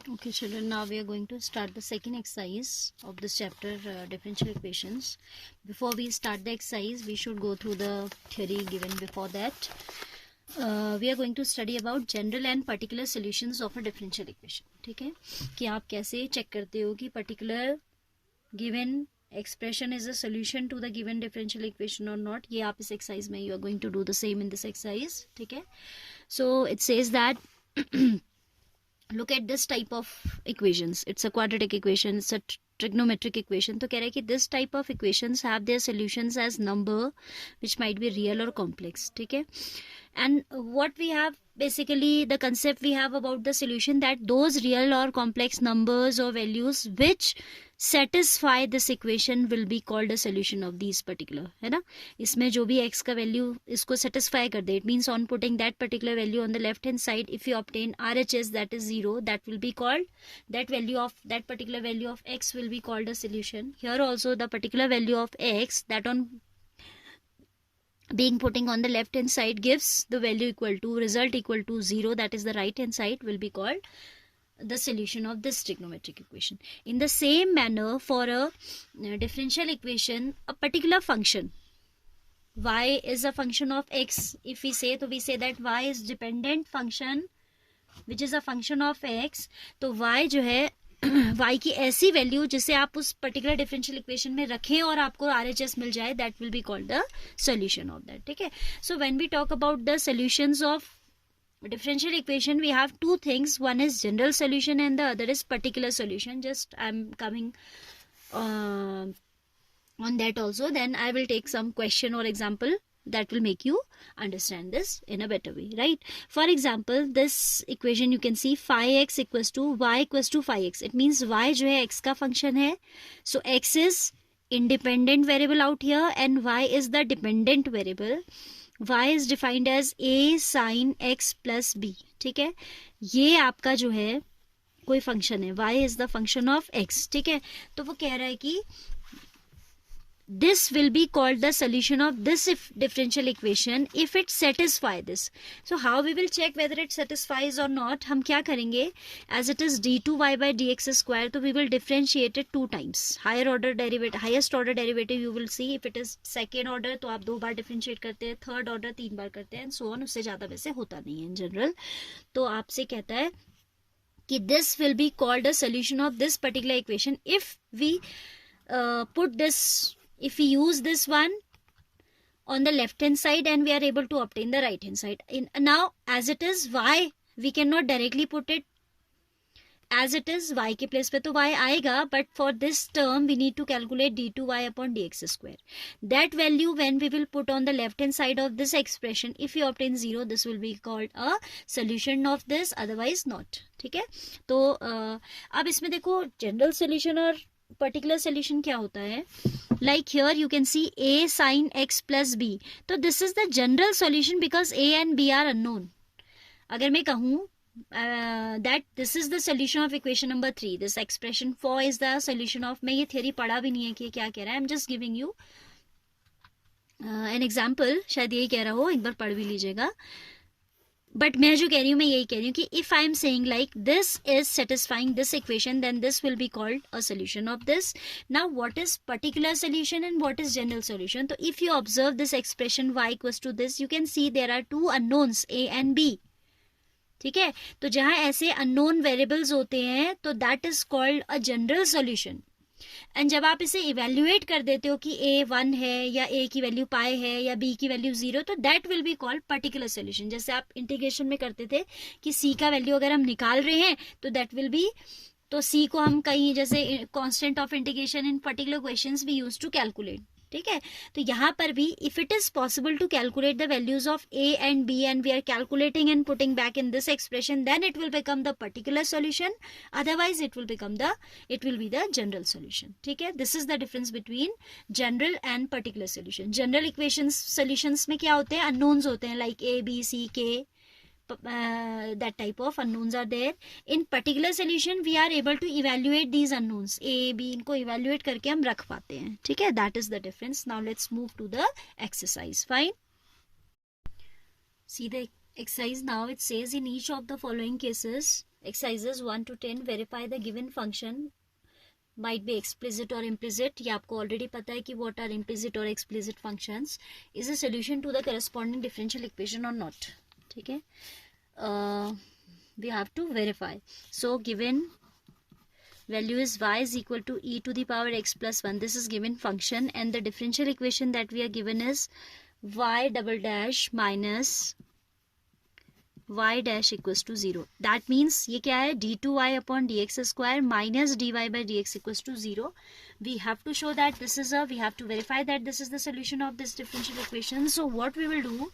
Okay children, now we are going to start the second exercise of this chapter, differential equations. Before we start the exercise, we should go through the theory given before that. We are going to study about general and particular solutions of a differential equation. ठीक है, कि आप कैसे check करते हो कि particular given expression is a solution to the given differential equation or not. ये आप इस exercise में you are going to do the same in this exercise. ठीक है, so it says that look at this type of equations. It's a quadratic equation, it's a trigonometric equation. तो कह रहा है कि this type of equations have their solutions as number which might be real or complex. ठीक है, and what we have basically, the concept we have about the solution, that those real or complex numbers or values which satisfy this equation will be called a solution of these particular, है ना. इसमें जो भी x का value इसको satisfy कर दे, it means on putting that particular value on the left hand side, if you obtain RHS that is 0, that will be called, that value of that particular value of x will be called a solution. Here also the particular value of x that on being putting on the left hand side gives the value equal to, result equal to 0, that is the right hand side, will be called the solution of this trigonometric equation. In the same manner, for a differential equation, a particular function y is a function of x. If we say, so we say that y is dependent function which is a function of x. तो y जो है y की ऐसी value जिसे आप उस particular differential equation में रखें और आपको RHS मिल जाए, that will be called the solution of that. ठीक है, so when we talk about the solutions of differential equation, we have two things. One is general solution and the other is particular solution. Just I'm coming on that also. Then I will take some question or example that will make you understand this in a better way, right? For example, this equation you can see 5x equals to y equals to 5x. It means y जो है x का function है, so x is independent variable out here and y is the dependent variable. y is defined as a sin x plus b. ठीक है, ये आपका जो है कोई फंक्शन है, y is the function of x. ठीक है, तो वो कह रहा है कि this will be called the solution of this differential equation if it satisfy this. So how we will check whether it satisfies or not? हम क्या करेंगे, as it is d2y by dx square, तो we will differentiate it two times. Higher order derivative, highest order derivative you will see. If it is second order तो आप 2 बार differentiate करते हैं, third order 3 बार करते हैं, and so on. उससे ज़्यादा वैसे होता नहीं है in general. तो आपसे कहता है कि this will be called a solution of this particular equation if we put this, if we use this one on the left hand side and we are able to obtain the right hand side. Now as it is y, we cannot directly put it as it is y के place पे तो y आएगा, but for this term we need to calculate d2y upon dx square. That value when we will put on the left hand side of this expression, if you obtain 0, this will be called a solution of this, otherwise not. ठीक है, तो अब इसमें देखो general solution और particular solution क्या होता है. Like here you can see a sin x plus b. तो this is the general solution because a and b are unknown. अगर मैं कहूँ that this is the solution of equation number 3, this expression 4 is the solution of, मैं ये theory पढ़ा भी नहीं है कि क्या कह रहा है, I'm just giving you an example. शायद यही कह रहा हो, एक बार पढ़ भी लीजिएगा. बट मैं जो कह रही हूँ, मैं यही कह रही हूँ कि if I am saying like this is satisfying this equation, then this will be called a solution of this. Now what is particular solution and what is general solution? तो if you observe this expression y equals to this, you can see there are two unknowns a and b. ठीक है, तो जहां ऐसे unknown variables होते हैं तो that is called a general solution. And जब आप इसे इवेल्युएट कर देते हो कि a 1 है या a की वैल्यू पाई है या b की वैल्यू 0, तो that will be called particular solution. जैसे आप इंटीग्रेशन में करते थे कि c का वैल्यू अगर हम निकाल रहे हैं तो दैट विल बी, तो c को हम कहीं जैसे constant of integration in particular questions we use to calculate. ठीक है, तो यहाँ पर भी if it is possible to calculate the values of a and b and we are calculating and putting back in this expression, then it will become the particular solution, otherwise it will be the general solution. ठीक है, this is the difference between general and particular solution. General equations solutions में क्या होते हैं, unknowns होते हैं, like a b c k, that type of unknowns are there. In particular solution we are able to evaluate these unknowns, a b, इनको evaluate करके हम रख पाते हैं. ठीक है, that is the difference. Now let's move to the exercise. Fine, see the exercise. Now it says in each of the following cases exercises 1 to 10, verify the given function might be explicit or implicit. ये आपको already पता है कि what are implicit or explicit functions, is a solution to the corresponding differential equation or not. ठीक है, we have to verify. So given value is y is equal to e to the power x plus 1. This is given function, and the differential equation that we are given is y double dash minus y dash equals to 0. That means ये क्या है, d2y upon dx square minus dy by dx equals to 0. We have to show that this is we have to verify that this is the solution of this differential equation. So what we will do,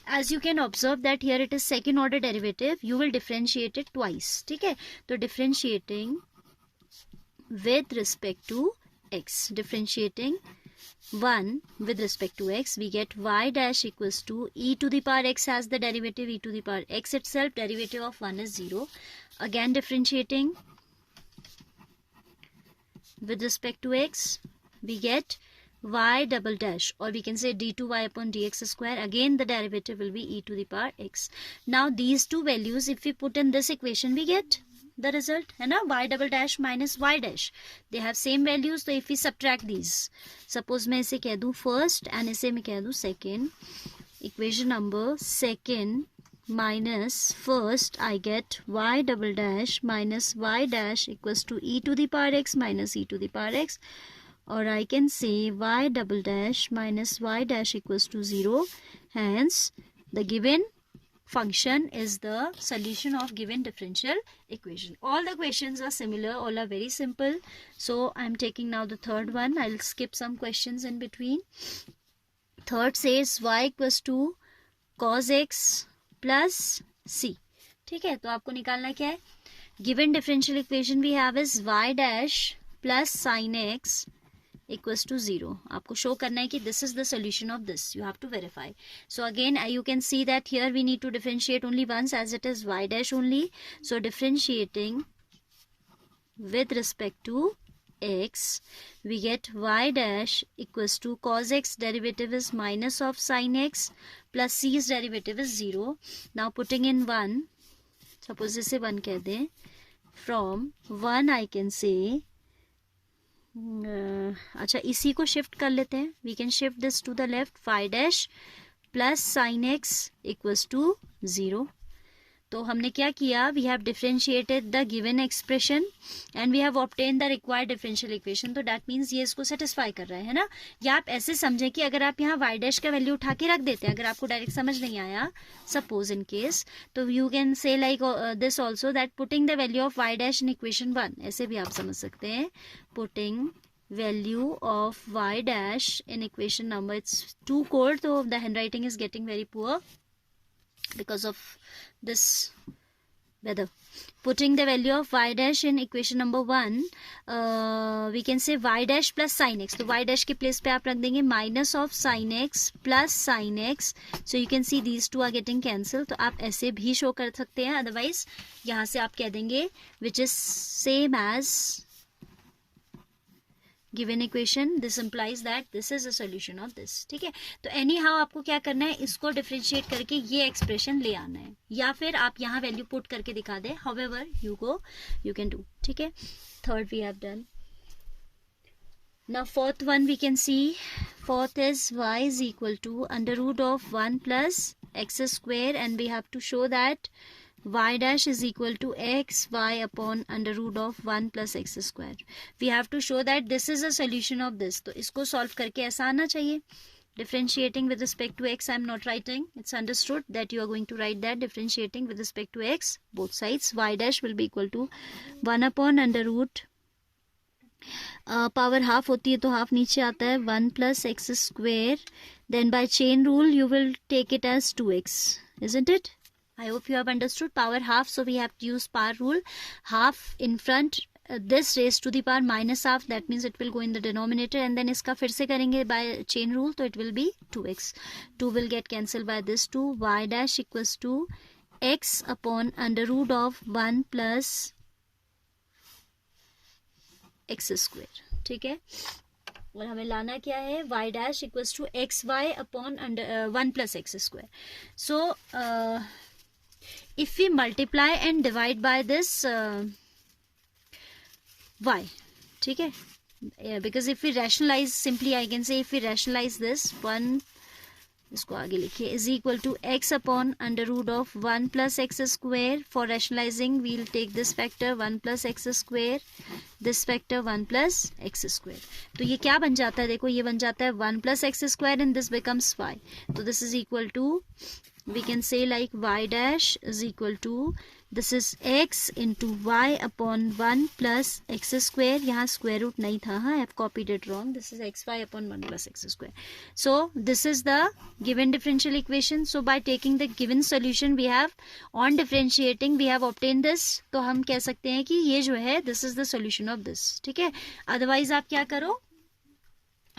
as you can observe that here it is second order derivative, you will differentiate it twice. ठीक है, तो differentiating with respect to x, differentiating 1 with respect to x, we get y dash equals to e to the power x has the derivative e to the power x itself, derivative of 1 is 0. Again differentiating with respect to x, we get y double dash, or we can say d2y upon dx square. Again the derivative will be e to the power x. Now these two values if we put in this equation, we get the result है ना, y double dash minus y dash, they have same values. So if we subtract these, suppose मैं इसे कह दूँ first and इसे मैं कह दूँ second, equation number second minus first, I get y double dash minus y dash equals to e to the power x minus e to the power x, or I can say y double dash minus y dash equals to 0. Hence the given function is the solution of given differential equation. All the questions are similar, all are very simple. So I am taking now the third one. I'll skip some questions in between. Third says y equals to cos x plus c. ठीक है, तो आपको निकालना क्या है, given differential equation we have is y dash plus sin x equals to 0. आपको show करना है कि this is the solution of this. You have to verify. So again you can see that here we need to differentiate only once as it is y dash only. So differentiating with respect to x, we get y dash equals to cos x derivative is minus of sin x plus c's derivative is 0. Now putting in 1, suppose इसे 1 कह दें, from 1 I can say अच्छा इसी को shift कर लेते हैं, we can shift this to the left, phi dash plus sine x equals to 0. तो हमने क्या किया, we have differentiated the given expression and we have obtain the required differential equation. तो दैट मीन्स ये इसको सेटिस्फाई कर रहा है ना. या आप ऐसे समझें कि अगर आप यहाँ वाई डैश का वैल्यू उठा के रख देते हैं, अगर आपको डायरेक्ट समझ नहीं आया सपोज इन केस, तो you can say like this also that putting the value of y dash in equation 1, ऐसे भी आप समझ सकते हैं. Putting value of y dash in equation number, it's too cold so the handwriting is getting very poor because of this weather. Putting the value of y dash in equation number 1, we can say y dash plus sin x. तो y dash के place पे आप रख देंगे minus of sin x plus sin x. So you can see these two are getting cancelled. तो आप ऐसे भी show कर सकते हैं, otherwise यहाँ से आप कह देंगे which is same as given equation. This implies that this is a solution of this. ठीक है, तो एनी हाउ आपको क्या करना है, इसको डिफरेंशिएट करके ये एक्सप्रेशन ले आना है, या फिर आप यहाँ वैल्यू पुट करके दिखा दें, however you can do. ठीक है, third we have done. Now fourth one we can see. Fourth is y is equal to under root of 1 plus x square, and we have to show that y dash is equal to x y upon under root of 1 plus x square. We have to show that this is a solution of this. तो इसको solve करके ऐसा आना चाहिए. Differentiating with respect to x I am not writing. It's understood that you are going to write that differentiating with respect to x both sides. Y dash will be equal to 1 upon under root power half होती है तो half नीचे आता है 1 plus x square. Then by chain rule you will take it as 2x, isn't it? I hope you have understood power half, so we have to use power rule. Half in front, this raised to the power minus half, that means it will go in the denominator, and then इसका फिर से करेंगे by chain rule, तो it will be 2x. 2 will get cancelled by this 2. Y dash equals to x upon under root of 1 plus x square. ठीक है, और हमें लाना क्या है, y dash equals to xy upon under 1 plus x square. So if we multiply and divide by this y, ठीक है, because if we rationalize, simply I can say if we rationalize this 1, इसको आगे लिखिए, is equal to x upon under root of 1 plus x square. For rationalizing we'll take this factor 1 plus x square, this factor 1 plus x square. तो ये क्या बन जाता है, देखो ये बन जाता है 1 plus x square and this becomes y. तो this is equal to, we can say like y dash is equal to, this is x into y upon 1 plus x square. यहाँ square root नहीं था, हाँ, I have copied it wrong. This is xy upon 1 plus x square. So this is the given differential equation. So by taking the given solution we have, on differentiating we have obtained this. तो हम कह सकते हैं कि ये जो है this is the solution of this, ठीक है. Otherwise आप क्या करो,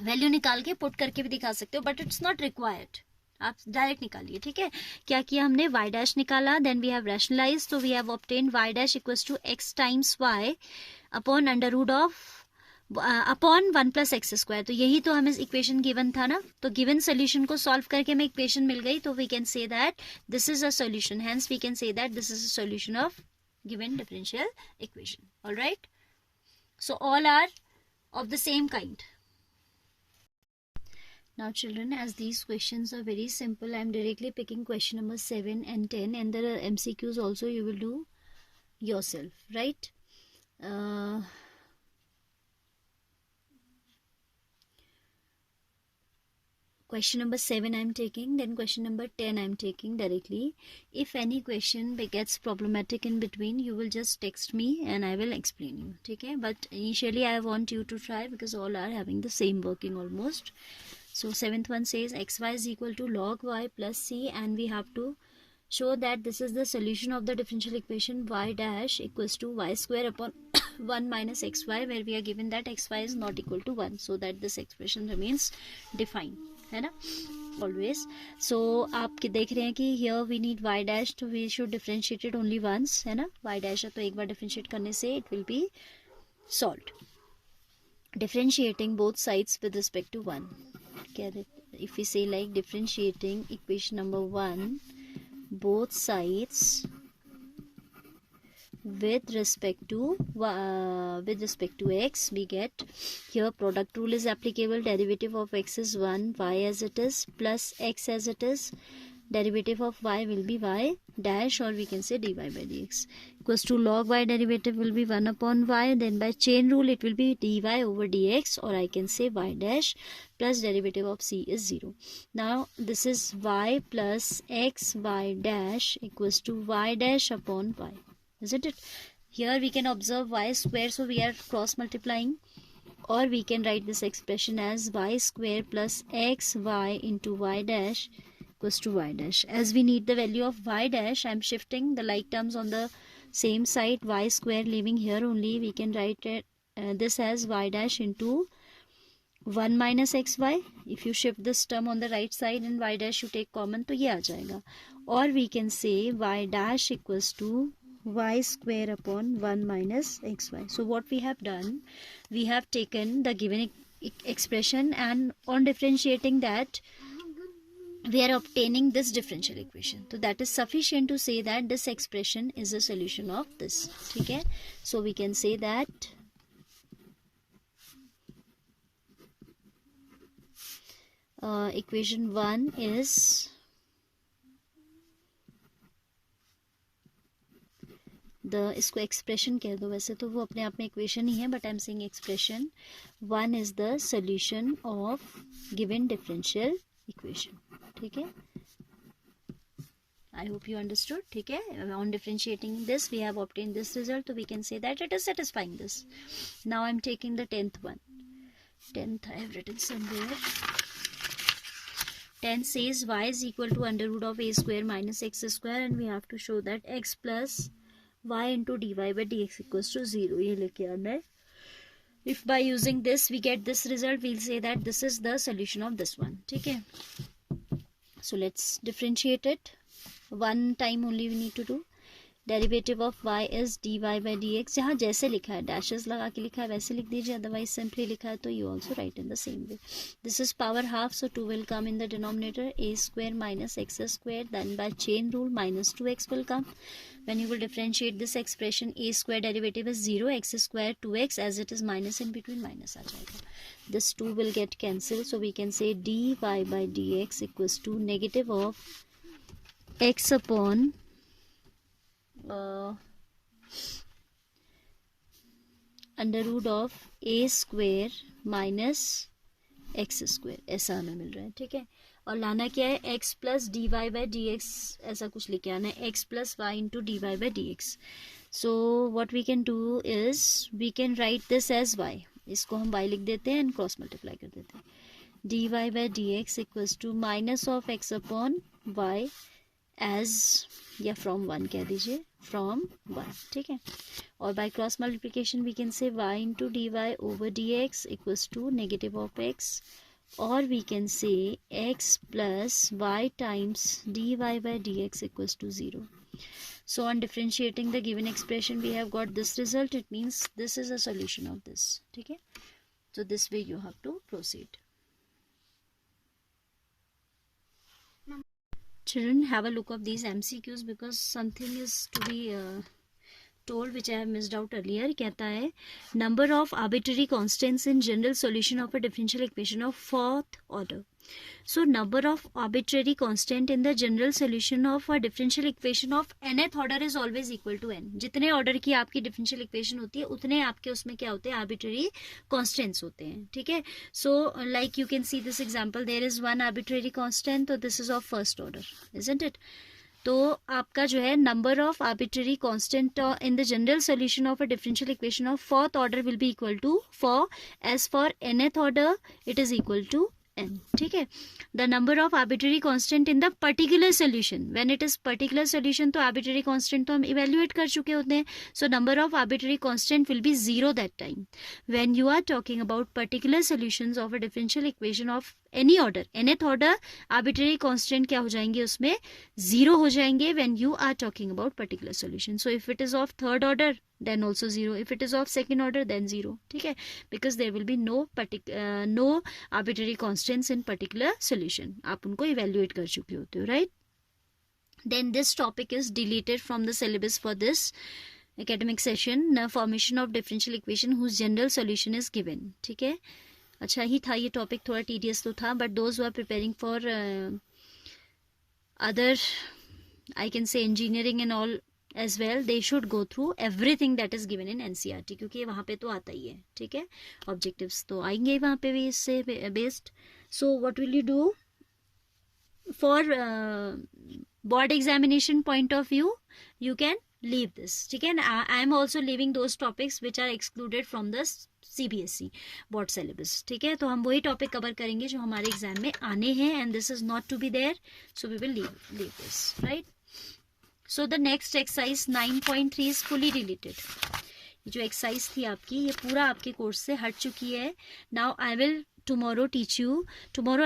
वैल्यू निकाल के पुट करके भी दिखा सकते हो, बट इट्स नॉट रिक्वायर्ड, आप डायरेक्ट निकालिए, ठीक है. क्या किया हमने, y डैश निकाला, देन वी हैव रैशनलाइज, तो we have obtain y dash equals to x times y upon under root of upon 1 plus x square. तो यही तो हमें इक्वेशन गिवन था ना, तो गिवन सोल्यूशन को सॉल्व करके हमें इक्वेशन मिल गई, तो we can say that this is a solution. Hence we can say that this is a solution of given differential equation. Alright, so all are of the same kind. Now children, as these questions are very simple, I am directly picking question number 7 and 10, and there are MCQs also you will do yourself, right? Question number 7 I am taking, then question number 10 I am taking directly. If any question gets problematic in between, you will just text me and I will explain you, okay? But initially I want you to try, because all are having the same working almost. So 7th one says xy is equal to log y plus c, and we have to show that this is the solution of the differential equation y dash equals to y square upon 1 minus xy, where we are given that xy is not equal to 1, so that this expression remains defined, है ना, always. So आप देख रहे हैं कि here we need y dash, तो we should differentiate it only once, है ना, y dash है तो एक बार differentiate करने से it will be solved. Differentiating both sides with respect to 1. If we say like differentiating equation number 1 both sides with respect to x, we get here product rule is applicable. Derivative of x is 1, y as it is plus x as it is. Derivative of y will be y dash, or we can say dy by dx equals to log y derivative will be 1 upon y, then by chain rule it will be dy over dx, or I can say y dash plus derivative of c is 0. Now this is y plus x y dash equals to y dash upon y, isn't it? Here we can observe y square, so we are cross multiplying, or we can write this expression as y square plus x y into y dash equals to y dash. As we need the value of y dash, I am shifting the like terms on the same side, y square leaving here only. We can write it this as y dash into 1 minus xy. If you shift this term on the right side and y dash you take common, तो ये आ जाएगा. Or we can say y dash equals to y square upon 1 minus xy. So what we have done, we have taken the given expression, and on differentiating that we are obtaining this differential equation. So that is sufficient to say that this expression is a solution of this, okay? So we can say that equation 1 is the, इसको expression कह दो, वैसे तो वो अपने आप में equation ही है, but I am saying expression 1 is the solution of given differential equation, ठीक है? I hope you understood, ठीक है? On differentiating this we have obtained this result, so we can say that it is satisfying this. Now I am taking the 10th one. 10th I have written somewhere. 10 says y is equal to under root of a square minus x square, and we have to show that x plus y into dy by dx equals to 0. ये लेके आना है. If by using this we get this result, we'll say that this is the solution of this one, ठीक है? So let's differentiate it. One time only we need to do. Derivative of y is dy by dx. जहाँ जैसे लिखा है, dashes लगा के लिखा है वैसे लिख दीजिए, अदरवाइज सिंपली लिखा है तो you also right in the same way. This is power half, so 2 will come in the denominator. A square minus x square, then by chain rule minus 2x will come. When you will differentiate this expression, a square derivative is 0, x square 2x, as it is minus in between, minus आ जाएगा. This 2 will get cancelled, so we can say dy by dx equals to negative of x upon under root of a square minus x square, ऐसा हमें मिल रहा है. ठीक है, और लाना क्या है, x plus d y by d x, ऐसा कुछ लेके आना है, x plus y into d y by d x. So what we can do is we can write this as y. इसको हम y लिख देते हैं एंड क्रॉस मल्टीप्लाई कर देते हैं. D y by d x equals to minus of x upon y as, या from 1 कह दीजिए, फ्रॉम 1. ठीक है, और by cross multiplication we can say y into d y over d x equals to negative of x, or we can say x plus y times dy by dx equals to 0. So on differentiating the given expression we have got this result. It means this is a solution of this. ठीक है, so this way you have to proceed. Children, have a look of these MCQs because something is to be told which I have missed out earlier. कहता है number of arbitrary constants in general solution of a differential equation of fourth order. So number of arbitrary constant in the general solution of a differential equation of nth order is always equal to n. जितने order की आपकी differential equation होती है उतने आपके उसमें क्या होते हैं, arbitrary constants होते हैं. ठीक है, so like you can see this example, there is one arbitrary constant, so this is of first order, isn't it? तो आपका जो है number of arbitrary constant in the general solution of a differential equation of fourth order will be equal to 4, as for nth order it is equal to n. ठीक है, the number of arbitrary constant in the particular solution, when it is particular solution तो arbitrary constant तो हम evaluate कर चुके होते हैं, so number of arbitrary constant will be 0 that time. When you are talking about particular solutions of a differential equation of any order, nth order, arbitrary constant क्या हो जाएंगे, उसमें 0 हो जाएंगे when you are talking about particular solution. So if it is of third order then also 0, if it is of second order then 0. ठीक है, because there will be no arbitrary constants in particular solution. आप उनको evaluate कर चुके होते हो, right? Then this topic is deleted from the syllabus for this academic session. Formation of differential equation whose general solution is given. ठीक है, अच्छा ही था ये टॉपिक, थोड़ा tedious तो था, but those who are preparing for other, I can say engineering and all as well, they should go through everything that is given in NCERT, क्योंकि वहाँ पे तो आता ही है. ठीक है, ऑब्जेक्टिव्स तो आएंगे वहाँ पे भी इससे based. So what will you do for board examination point of view, you can leave this. ठीक है, I am also leaving those topics which are excluded from the CBSE board syllabus. ठीक है, तो हम वही टॉपिक कवर करेंगे जो हमारे एग्जाम में आने हैं, and this is not to be there, so we will leave this, right. So the next exercise 9.3 is fully deleted. ये जो एक्सरसाइज थी आपकी ये पूरा आपके कोर्स से हट चुकी है. Now I will tomorrow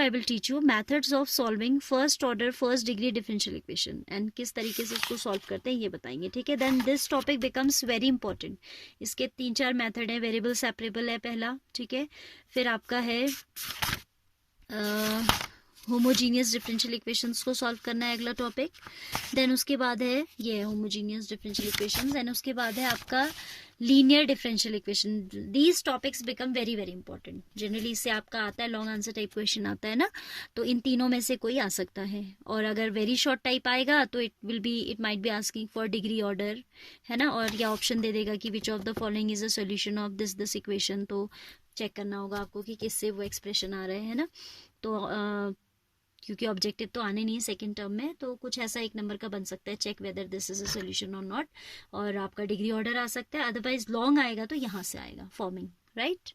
I will teach you methods of solving first order first degree differential equation, and किस तरीके से इसको सॉल्व करते हैं ये बताएंगे. ठीक है, then this topic becomes very important. इसके 3-4 मेथड है. वेरिएबल सेपरेबल है पहला, ठीक है, फिर आपका है होमोजीनियस डिफरेंशियल इक्वेशंस को सॉल्व करना है अगला टॉपिक. देन उसके बाद है ये होमोजीनियस डिफरेंशियल इक्वेशंस, देन उसके बाद है आपका linear differential equation. These topics become very very important. Generally इससे आपका आता है लॉन्ग आंसर टाइप क्वेश्चन आता है ना, तो इन तीनों में से कोई आ सकता है. और अगर वेरी शॉर्ट टाइप आएगा तो it might be asking for degree order, है ना, और या ऑप्शन दे देगा कि which of the following is a solution of this equation. तो चेक करना होगा आपको कि किससे वो एक्सप्रेशन आ रहे हैं ना. तो क्योंकि ऑब्जेक्टिव तो आने नहीं है सेकंड टर्म में, तो कुछ ऐसा एक नंबर का बन सकता है, check whether this is a solution और नॉट, और आपका डिग्री ऑर्डर आ सकता है. अदरवाइज लॉन्ग आएगा तो यहाँ से आएगा फॉर्मिंग, राइट.